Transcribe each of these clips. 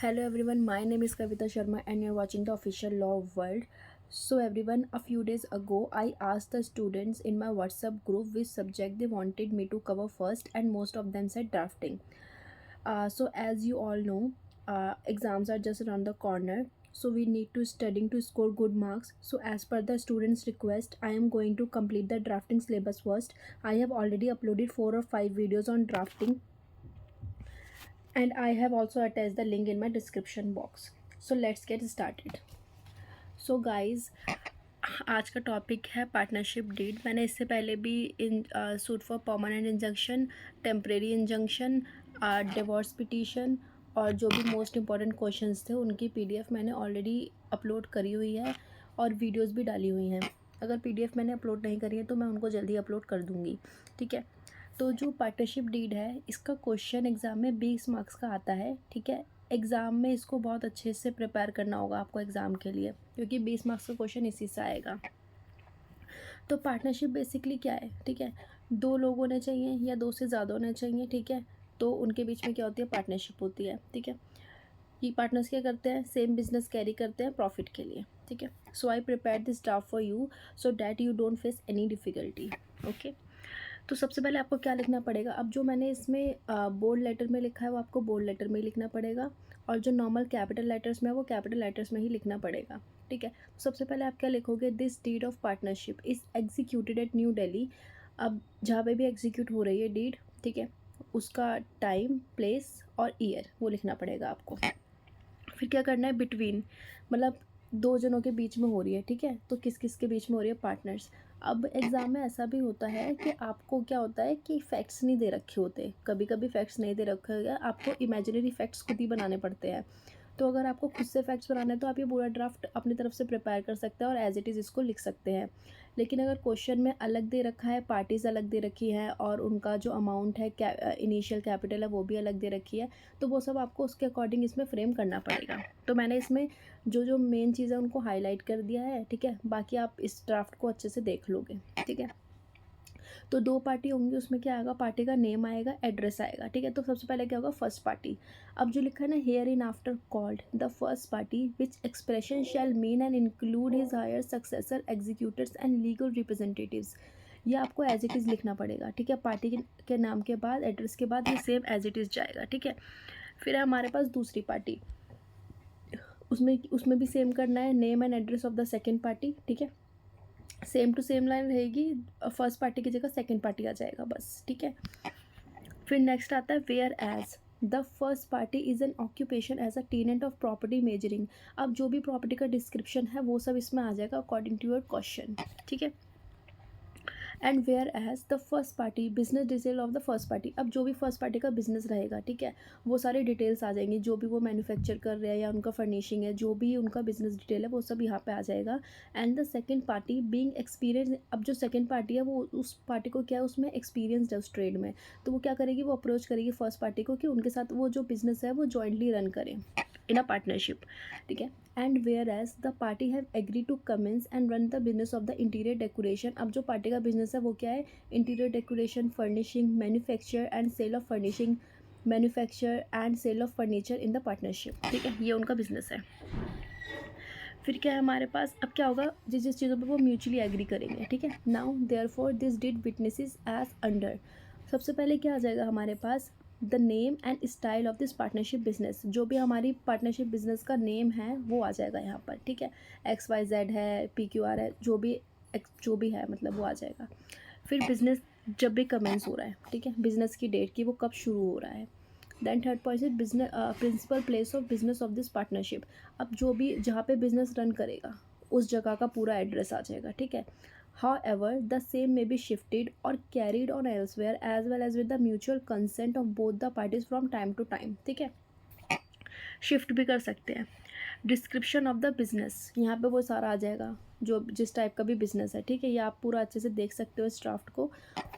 Hello everyone, my name is Kavita Sharma and you're watching the official Law World. So everyone, a few days ago I asked the students in my WhatsApp group which subject they wanted me to cover first and most of them said drafting. So as you all know, exams are just around the corner. So we need to studying to score good marks. So as per the students request, I am going to complete the drafting syllabus first. I have already uploaded 4 or 5 videos on drafting and I have also attached the link in my description box. So let's get started. So guys, आज का topic है partnership deed. मैंने इससे पहले भी in suit for permanent injunction, temporary injunction, divorce petition और जो भी मोस्ट इम्पॉर्टेंट क्वेश्चंस थे उनकी पीडीएफ मैंने ऑलरेडी अपलोड करी हुई है और वीडियोस भी डाली हुई हैं. अगर पीडीएफ मैंने अपलोड नहीं करी है तो मैं उनको जल्दी अपलोड कर दूँगी. ठीक है. तो जो पार्टनरशिप डीड है इसका क्वेश्चन एग्ज़ाम में 20 मार्क्स का आता है. ठीक है. एग्ज़ाम में इसको बहुत अच्छे से प्रिपेयर करना होगा आपको एग्ज़ाम के लिए, क्योंकि 20 मार्क्स का क्वेश्चन इसी से आएगा. तो पार्टनरशिप बेसिकली क्या है? ठीक है. 2 लोग होने चाहिए या 2 से ज़्यादा होने चाहिए. ठीक है. तो उनके बीच में क्या होती है? पार्टनरशिप होती है. ठीक है. ये पार्टनर्स क्या करते हैं? सेम बिजनेस कैरी करते हैं प्रॉफिट के लिए. ठीक है. So I prepare this draft for you so that you don't face any difficulty. Okay. तो सबसे पहले आपको क्या लिखना पड़ेगा? अब जो मैंने इसमें बोल्ड लेटर में लिखा है वो आपको बोल्ड लेटर में ही लिखना पड़ेगा और जो नॉर्मल कैपिटल लेटर्स में है वो कैपिटल लेटर्स में ही लिखना पड़ेगा. ठीक है. सबसे पहले आप क्या लिखोगे? This deed of partnership is executed at New Delhi. अब जहाँ पे भी एग्जीक्यूट हो रही है डीड, ठीक है, उसका टाइम, प्लेस और ईयर वो लिखना पड़ेगा आपको. फिर क्या करना है? बिटवीन, मतलब 2 जनों के बीच में हो रही है. ठीक है. तो किस किस के बीच में हो रही है? पार्टनर्स. अब एग्ज़ाम में ऐसा भी होता है कि आपको क्या होता है कि फैक्ट्स नहीं दे रखे होते. कभी कभी फैक्ट्स नहीं दे रखे होते, आपको इमेजिनरी फैक्ट्स खुद ही बनाने पड़ते हैं. तो अगर आपको खुद से फैक्ट्स बनाने हैं तो आप ये पूरा ड्राफ्ट अपनी तरफ से प्रिपेयर कर सकते हैं और एज इट इज़ इसको लिख सकते हैं. लेकिन अगर क्वेश्चन में अलग दे रखा है, पार्टीज़ अलग दे रखी हैं और उनका जो अमाउंट है, इनिशियल कैपिटल है, वो भी अलग दे रखी है, तो वो सब आपको उसके अकॉर्डिंग इसमें फ्रेम करना पड़ेगा. तो मैंने इसमें जो जो मेन चीज़ है उनको हाईलाइट कर दिया है. ठीक है. बाकी आप इस ड्राफ्ट को अच्छे से देख लोगे. ठीक है. तो 2 पार्टी होंगी, उसमें क्या आएगा? पार्टी का नेम आएगा, एड्रेस आएगा. ठीक है. तो सबसे पहले क्या होगा? First party. अब जो लिखा है ना, hereinafter called the first party which expression shall mean and include his heir successor executors and legal representatives. ये आपको एज इट इज़ लिखना पड़ेगा. ठीक है. पार्टी के नाम के बाद, एड्रेस के बाद ये सेम एज इट इज़ जाएगा. ठीक है. फिर है हमारे पास दूसरी पार्टी. उसमें भी सेम करना है, name and address of the second party. ठीक है. सेम टू सेम लाइन रहेगी, फर्स्ट पार्टी की जगह सेकेंड पार्टी आ जाएगा बस. ठीक है. फिर नेक्स्ट आता है whereas the first party is an occupation as a tenant of property measuring. अब जो भी प्रॉपर्टी का डिस्क्रिप्शन है वो सब इसमें आ जाएगा अकॉर्डिंग टू योर क्वेश्चन. ठीक है. And whereas the first party business detail of the first party. अब जो भी फर्स्ट पार्टी का बिजनेस रहेगा, ठीक है, वो सारी डिटेल्स आ जाएंगी. जो भी वो मैन्युफैक्चर कर रहे हैं या उनका फर्निशिंग है, जो भी उनका बिजनेस डिटेल है वो सब यहाँ पे आ जाएगा. And the second party being experience. अब जो सेकेंड पार्टी है वो उस पार्टी को क्या है, उसमें एक्सपीरियंस है उस ट्रेड में, तो वो क्या करेगी? वो अप्रोच करेगी फर्स्ट पार्टी को कि उनके साथ वो जो बिजनेस है वो जॉइंटली रन करें इन अ पार्टनरशिप. ठीक है. And whereas the party have agree to commence and run the business of the interior decoration. अब जो पार्टी का बिजनेस है वो क्या है? Interior decoration, furnishing, manufacture and sale of furnishing, manufacture and sale of furniture in the partnership. ठीक है. ये उनका बिजनेस है. फिर क्या है हमारे पास? अब क्या होगा? जिस जिस चीज़ों पर वो म्यूचुअली एग्री करेंगे. ठीक है. Now therefore this deed witnesses as under. सबसे पहले क्या आ जाएगा हमारे पास? The name and style of this partnership business. जो भी हमारी पार्टनरशिप बिजनेस का नेम है वो आ जाएगा यहाँ पर. ठीक है. XYZ है, PQR है, जो भी है मतलब वो आ जाएगा. फिर बिजनेस जब भी कमेंस हो रहा है, ठीक है, बिजनेस की डेट की, वो कब शुरू हो रहा है. देन थर्ड पॉइंट है business principal place of business of this partnership. अब जो भी जहाँ पे बिजनेस रन करेगा उस जगह का पूरा एड्रेस आ जाएगा. ठीक है. However, the same may be shifted or carried on elsewhere as well as with the mutual consent of both the parties from time to time. ठीक है. शिफ्ट भी कर सकते हैं. डिस्क्रिप्शन ऑफ द बिज़नेस, यहाँ पे वो सारा आ जाएगा जो जिस टाइप का भी बिज़नेस है. ठीक है. ये आप पूरा अच्छे से देख सकते हो इस ड्राफ्ट को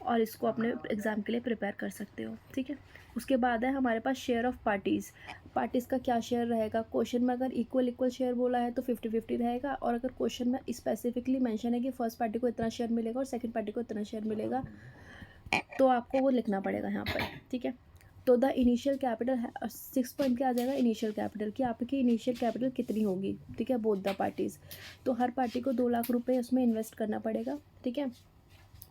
और इसको अपने एग्ज़ाम के लिए प्रिपेयर कर सकते हो. ठीक है. उसके बाद है हमारे पास शेयर ऑफ पार्टीज़. पार्टीज़ का क्या शेयर रहेगा? क्वेश्चन में अगर इक्वल शेयर बोला है तो 50-50 रहेगा, और अगर क्वेश्चन में स्पेसिफिकली मेंशन है कि फर्स्ट पार्टी को इतना शेयर मिलेगा और सेकंड पार्टी को इतना शेयर मिलेगा तो आपको वो लिखना पड़ेगा यहाँ पर. ठीक है. तो द इनिशियल कैपिटल, 6 पॉइंट क्या आ जाएगा, इनिशियल कैपिटल, कि आपकी इनिशियल कैपिटल कितनी होगी, ठीक है, बोथ द पार्टीज़। तो हर पार्टी को 2 लाख रुपए उसमें इन्वेस्ट करना पड़ेगा, ठीक है।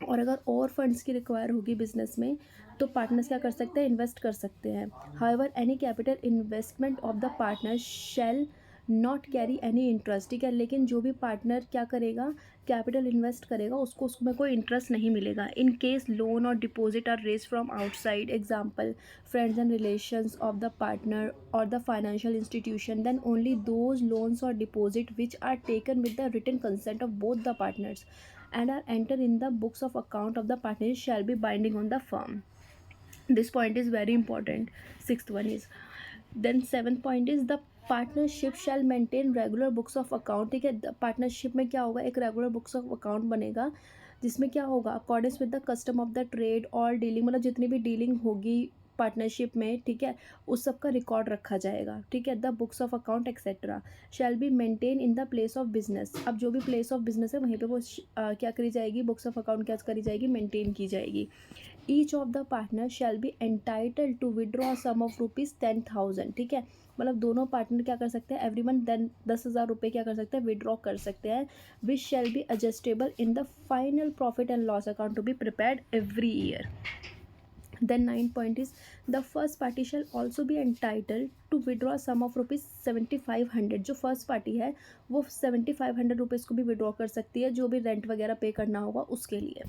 और अगर और फंड्स की रिक्वायर होगी बिजनेस में, तो पार्टनर्स क्या कर सकते हैं, इन्वेस्ट कर सकते हैं। However any capital investment of the partner shall not carry any interest, ठीक है, लेकिन जो भी पार्टनर क्या करेगा, कैपिटल इन्वेस्ट करेगा, उसको उसमें कोई इंटरेस्ट नहीं मिलेगा। इन केस लोन और deposit are raise from outside, example friends and relations of the partner और the financial institution, then only those loans और deposit which are taken with the written consent of both the partners and are entered in the books of account of the partners shall be binding on the firm. This point is very important. Sixth one is, then seventh point is the partnership shall maintain regular books of account, ठीक है। Partnership में क्या होगा, एक regular books of account बनेगा, जिसमें क्या होगा, according with the custom of the trade और डीलिंग, मतलब जितनी भी डीलिंग होगी पार्टनरशिप में, ठीक है, उस सब का रिकॉर्ड रखा जाएगा, ठीक है। The books of account etcetera shall be maintain in the place of business. अब जो भी प्लेस ऑफ बिजनेस है वहीं पे वो क्या करी जाएगी, बुक्स ऑफ अकाउंट क्या करी जाएगी, मेंटेन की जाएगी। Each of the partner shall be entitle to withdraw sum of ₹10,000, ठीक है। मतलब दोनों पार्टनर क्या कर सकते हैं, एवरी मंथ 10,000 रुपये क्या कर सकते हैं, विड्रॉ कर सकते हैं, which shall be adjustable in the final profit and loss account to be prepared every year. Then 9 point is, the first party shall also be entitled to withdraw sum of ₹7,500। जो first party है वो 7,500 rupees को भी withdraw कर सकती है, जो भी रेंट वगैरह पे करना होगा उसके लिए,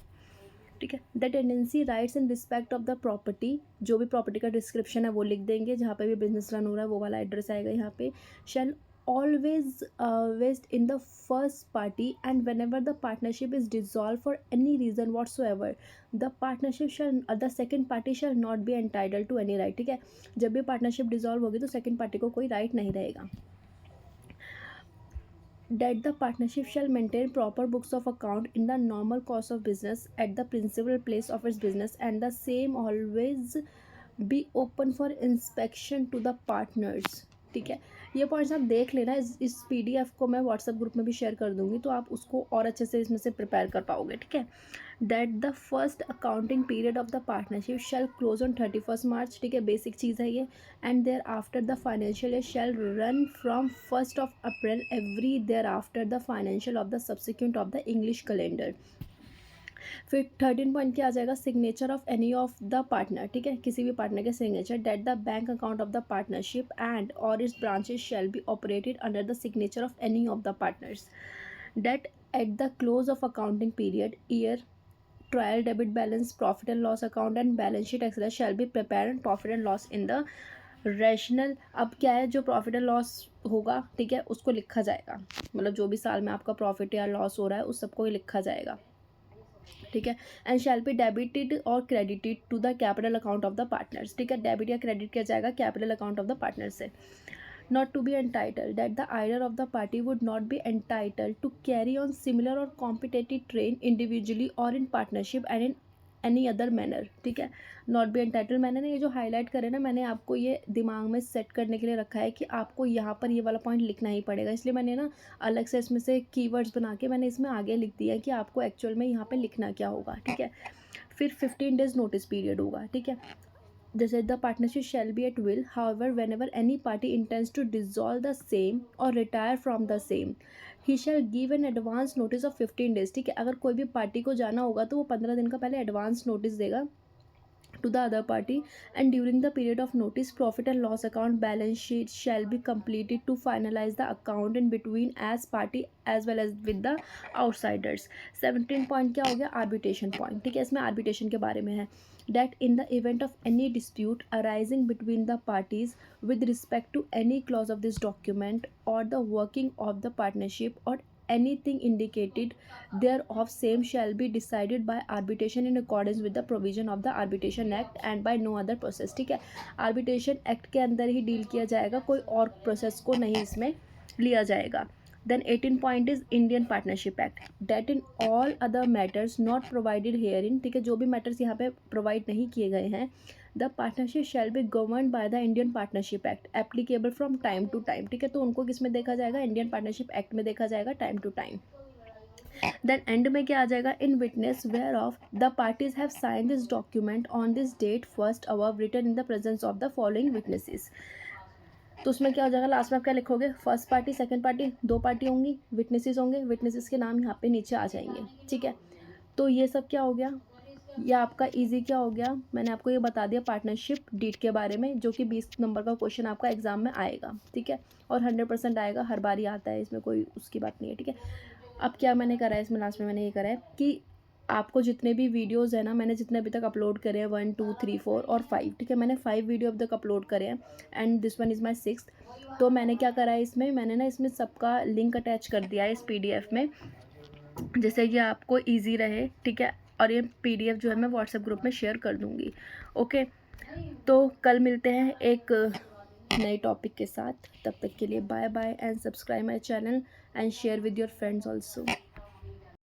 ठीक है। The tendency rights in respect of the property, जो भी प्रॉपर्टी का डिस्क्रिप्शन है वो लिख देंगे, जहाँ पे भी बिजनेस रन हो रहा है वो वाला एड्रेस आएगा यहाँ पे। शैल always vested in the first party, and whenever the partnership is dissolved for any reason whatsoever, the second party shall not be entitled to any right, ठीक है। जब भी पार्टनरशिप डिसॉल्व होगी तो सेकंड पार्टी को कोई राइट नहीं रहेगा। That the partnership shall maintain proper books of account in the normal course of business at the principal place of its business, and the same always be open for inspection to the partners, ठीक है। ये points आप देख लेना, इस PDF को मैं WhatsApp group में भी शेयर कर दूंगी, तो आप उसको और अच्छे से इसमें से प्रिपेयर कर पाओगे, ठीक है। That the first accounting period of the partnership shall close on 31 March, ठीक है, बेसिक चीज़ है ये। And thereafter the financial year shall run from 1 April every thereafter the financial of the subsequent of the English calendar. फिर 13 point क्या आ जाएगा, signature of any of the partner, ठीक है, किसी भी पार्टनर के signature. That the bank account of the partnership and और its branches shall be operated under the signature of any of the partners. That at the close of accounting period year trial debit balance, profit and loss account and balance sheet etcetera shall be prepare and profit and loss in the rational. अब क्या है, जो profit and loss होगा, ठीक है, उसको लिखा जाएगा, मतलब जो भी साल में आपका प्रॉफिट या लॉस हो रहा है उस सबको लिखा जाएगा, ठीक है। एंड शैल बी डेबिटेड और credited to the capital account of the partners, ठीक है, डेबिट या क्रेडिट किया जाएगा capital account of the partner से। Not to be entitled, that the either of the party would not be entitled to carry on similar or competitive trade individually or in partnership and in any other manner, ठीक है। Not be entitle, मैंने ना ये जो highlight करे ना, मैंने आपको ये दिमाग में सेट करने के लिए रखा है कि आपको यहाँ पर ये वाला पॉइंट लिखना ही पड़ेगा, इसलिए मैंने ना अलग से इसमें से कीवर्ड्स बना के मैंने इसमें आगे लिख दिया है कि आपको एक्चुअल में यहाँ पे लिखना क्या होगा, ठीक है। फिर 15 डेज नोटिस पीरियड होगा, ठीक है। जैसे the partnership shall be at will, however whenever any party intends to dissolve the same और retire from the same, he shall give an advance notice of 15 days, ठीक है। अगर कोई भी पार्टी को जाना होगा तो वो 15 दिन का पहले एडवांस नोटिस देगा to the other party, and during the period of notice profit and loss account balance sheet shall be completed to finalize the account in between as party as well as with the outsiders। 17 point क्या हो गया, arbitration point, ठीक है, इसमें arbitration के बारे में है। that in the event of any dispute arising between the parties with respect to any clause of this document or the working of the partnership or anything indicated thereof, same shall be decided by arbitration in accordance with the provision of the arbitration act and by no other process, ठीक है। arbitration act के अंदर ही deal किया जाएगा, कोई और process को नहीं इसमें लिया जाएगा। Then 18 point is Indian Partnership Act, that in all other matters not provided herein, ठीक है, जो भी मैटर्स यहाँ पे प्रोवाइड नहीं किए गए हैं, the partnership shall be govern by the Indian Partnership Act applicable from time to time, ठीक है। तो उनको किस में देखा जाएगा, इंडियन पार्टनरशिप एक्ट में देखा जाएगा time to time. Then end में क्या आ जाएगा, in witness whereof the parties have sign this document on this date first our written in the presence of the following witnesses. तो उसमें क्या हो जाएगा, लास्ट में आप क्या लिखोगे, फर्स्ट पार्टी सेकंड पार्टी, दो पार्टी होंगी, विटनेसेस होंगे, विटनेसेस के नाम यहाँ पे नीचे आ जाएंगे। ठीक है, तो ये सब क्या हो गया, या आपका इजी क्या हो गया, मैंने आपको ये बता दिया पार्टनरशिप डीड के बारे में, जो कि 20 नंबर का क्वेश्चन आपका एग्जाम में आएगा। ठीक है, और 100% आएगा, हर बार ही आता है, इसमें कोई उसकी बात नहीं है। ठीक है, अब क्या मैंने करा है इसमें, लास्ट में मैंने ये करा है कि आपको जितने भी वीडियोस है ना, मैंने जितने अभी तक अपलोड करे हैं 1 2 3 4 और 5, ठीक है, मैंने 5 वीडियो अभी तक अपलोड करे हैं and this one is my 6th। तो मैंने क्या करा है इसमें, मैंने ना इसमें सबका लिंक अटैच कर दिया है इस PDF में, जिससे कि आपको ईजी रहे। ठीक है, और ये PDF जो है मैं व्हाट्सएप ग्रुप में शेयर कर दूँगी। ओके, तो कल मिलते हैं एक नए टॉपिक के साथ, तब तक के लिए bye bye and subscribe my channel and share with your friends also.